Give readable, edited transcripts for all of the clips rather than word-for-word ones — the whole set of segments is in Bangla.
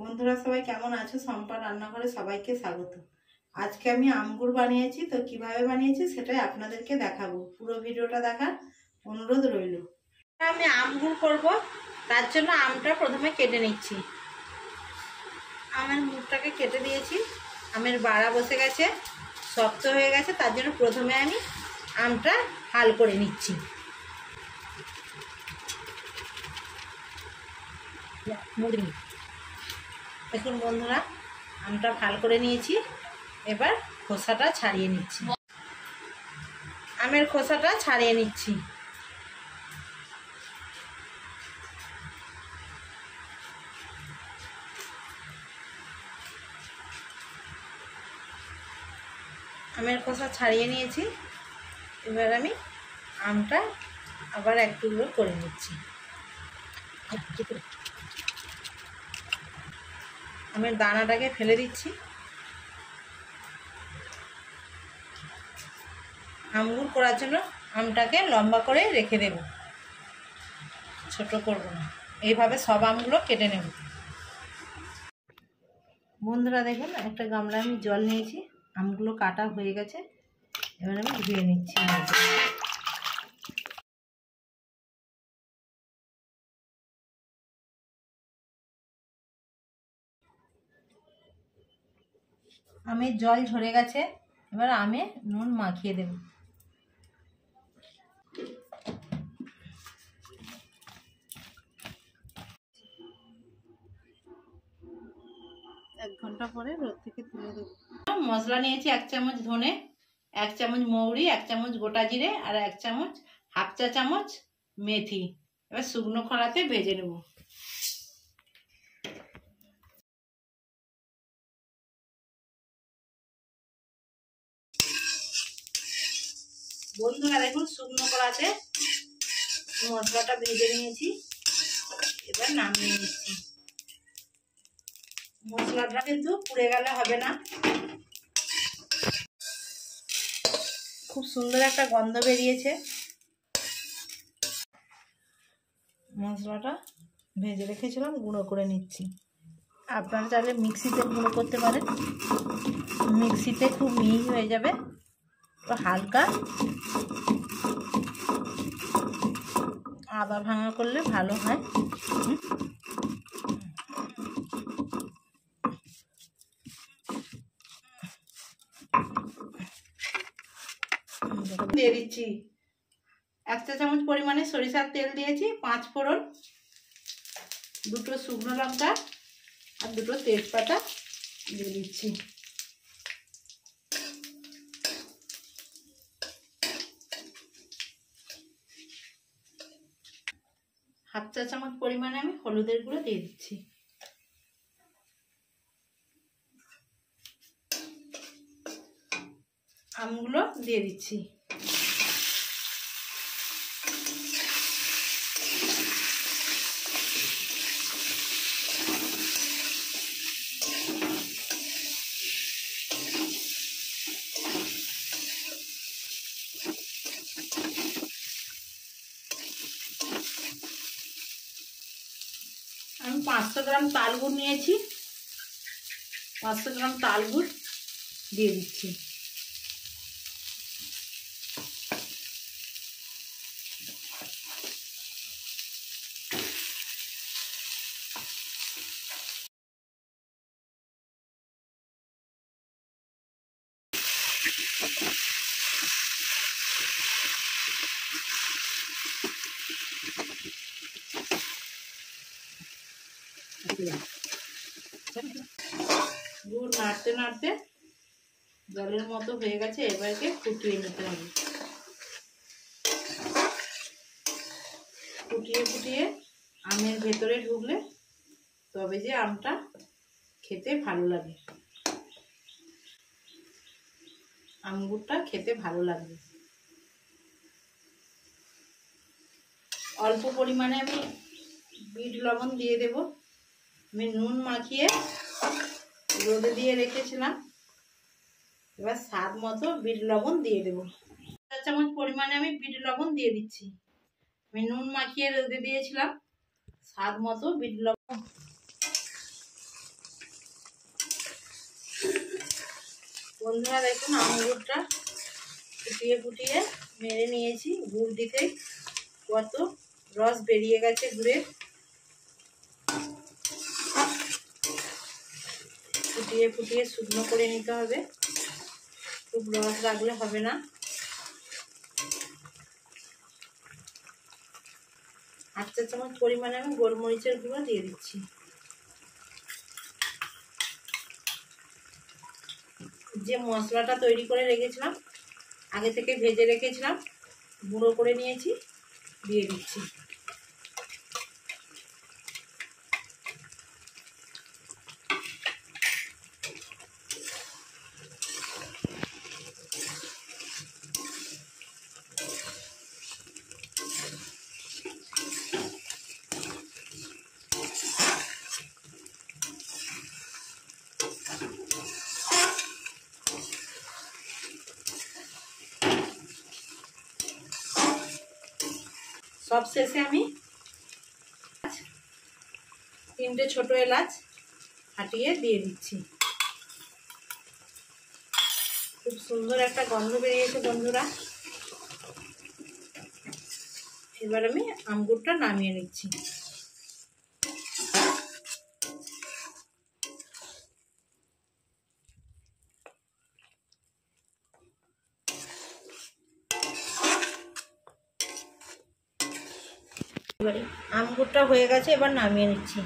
বন্ধুরা সবাই কেমন আছো? সম্পা রান্নাঘরে সবাইকে স্বাগত। আজকে আমি আমগুড় বানিয়েছি, তো কিভাবে বানিয়েছি সেটাই আপনাদেরকে দেখাবো। পুরো ভিডিওটা দেখার অনুরোধ রইল। আমি আমগুড় করব, তার জন্য আমটা প্রথমে কেটে নিচ্ছি। আমের মুখটাকে কেটে দিয়েছি। আমের বাড়া বসে গেছে, শক্ত হয়ে গেছে, তার জন্য প্রথমে আমি আমটা হাল করে নিচ্ছি। দেখুন বন্ধুরা, আমটা ভাল করে নিয়েছি। এবার খোসাটা ছাড়িয়ে নিচ্ছি। আমের খোসাটা ছাড়িয়ে নিচ্ছি। আমের খোসা ছাড়িয়ে নিয়েছি। এবার আমি আমটা আবার এক টুকরো করে নিচ্ছি। আমের দানাটাকে ফেলে দিচ্ছি। আমগুড় করার জন্য আমটাকে লম্বা করে রেখে দেব, ছোট করব না। এইভাবে সব আমগুলো কেটে নেব। বন্ধুরা দেখুন, একটা গামলায় আমি জল নিয়েছি। আমগুলো কাটা হয়ে গেছে। এবার আমি ধুয়ে নিচ্ছি। আমের জল ঝরে গেছে। এবার আমে নুন মাখিয়ে দেব। এক ঘন্টা পরে রোদ থেকে তুলে দেব। মশলা নিয়েছি 1 চামচ ধনে, 1 চামচ মৌরি, 1 চামচ গোটা জিরে আর 1 চামচ, হাফ চা চামচ মেথি। এবার শুকনো খোলাতে ভেজে নেব। বন্ধুরা দেখুন, শুকনো কড়াতে মশলাটা ভেজে নিয়েছি। এবার নামিয়ে নিচ্ছি। মশলাটা কিন্তু পুড়ে গেলে হবে না। খুব সুন্দর একটা গন্ধ বেরিয়েছে। মশলাটা ভেজে রেখেছিলাম, গুঁড়ো করে নিচ্ছি। আপনারা চাইলে মিক্সিতে গুঁড়ো করতে পারেন। মিক্সিতে খুব মিহি হয়ে যাবে। তো হালকা আদা ভাঙা করলে ভালো হয়। দিয়ে দিচ্ছি 1 চা চামচ পরিমাণে সরিষার তেল দিয়েছি। 5 ফোড়ন, 2টো শুকনো লঙ্কা আর 2টো তেজপাতা দিয়ে দিচ্ছি। হাফ চা চামচ পরিমাণে আমি হলুদের গুঁড়ো দিয়ে দিচ্ছি। আমগুলো দিয়ে দিচ্ছি। আমি 500 গ্রাম তাল গুড় নিয়েছি। 500 গ্রাম তাল গুড় দিয়ে দিচ্ছি। গুড় নাড়তে নাড়তে জলের মতো হয়ে গেছে। এবারকে ফুটিয়ে নিতে হবে। ফুটিয়ে ফুটিয়ে আমের ভেতরে ঢুকলে তবে যে আমটা খেতে ভালো লাগে। আমগুড়টা খেতে ভালো লাগবে। অল্প পরিমাণে আমি বিট লবণ দিয়ে দেব। আমি নুন মাখিয়ে রোদে দিয়ে রেখেছিলাম। এবার স্বাদ মতো বিট লবণ দিয়ে দেব। 1 চামচ পরিমাণে আমি বিট লবণ দিয়ে দিচ্ছি। আমি নুন মাখিয়ে রোদে দিয়েছিলাম। স্বাদ মতো বিট লবণ। বন্ধুরা দেখুন আঙুরটা ফুটিয়ে ফুটিয়ে মেরে নিয়েছি। গুড় দিতেই কত রস বেরিয়ে গেছে গুড়ের। ফুটিয়ে ফুটিয়ে শুকনো করে নিতে হবে, খুব রস রাখলে হবে না। 8 চা চামচ পরিমাণে আমি গোলমরিচের গুঁড়ো দিয়ে দিচ্ছি। যে মশলাটা তৈরি করে রেখেছিলাম, আগে থেকে ভেজে রেখেছিলাম, গুঁড়ো করে নিয়েছি, দিয়ে দিচ্ছি। সব শেষে আমি 3টে ছোট এলাচ ফাটিয়ে দিয়ে দিচ্ছি। খুব সুন্দর একটা গন্ধ বেরিয়েছে বন্ধুরা। এবার আমি আঙ্গুরটা নামিয়ে নিচ্ছি। এবারে আঙ্গুরটা হয়ে গেছে, এবার নামিয়ে নিচ্ছি।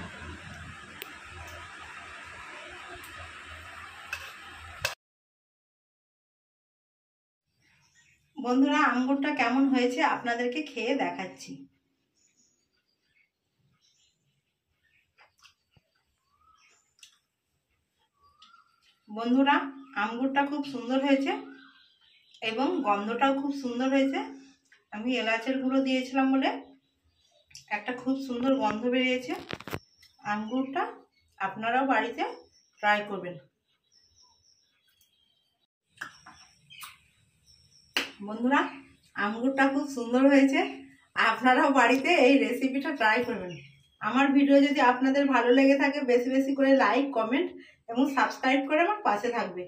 বন্ধুরা আঙ্গুরটা কেমন হয়েছে আপনাদেরকে খেয়ে দেখাচ্ছি। বন্ধুরা আঙ্গুরটা খুব সুন্দর হয়েছে এবং গন্ধটাও খুব সুন্দর হয়েছে। আমি এলাচের গুঁড়ো দিয়েছিলাম বলে একটা খুব সুন্দর গন্ধ বেরিয়েছে। আঙ্গুরটা আপনারাও বাড়িতে ট্রাই করবেন। বন্ধুরা আঙ্গুরটা খুব সুন্দর হয়েছে, আপনারাও বাড়িতে এই রেসিপিটা ট্রাই করবেন। আমার ভিডিও যদি আপনাদের ভালো লেগে থাকে বেশি বেশি করে লাইক, কমেন্ট এবং সাবস্ক্রাইব করে আমার পাশে থাকবে।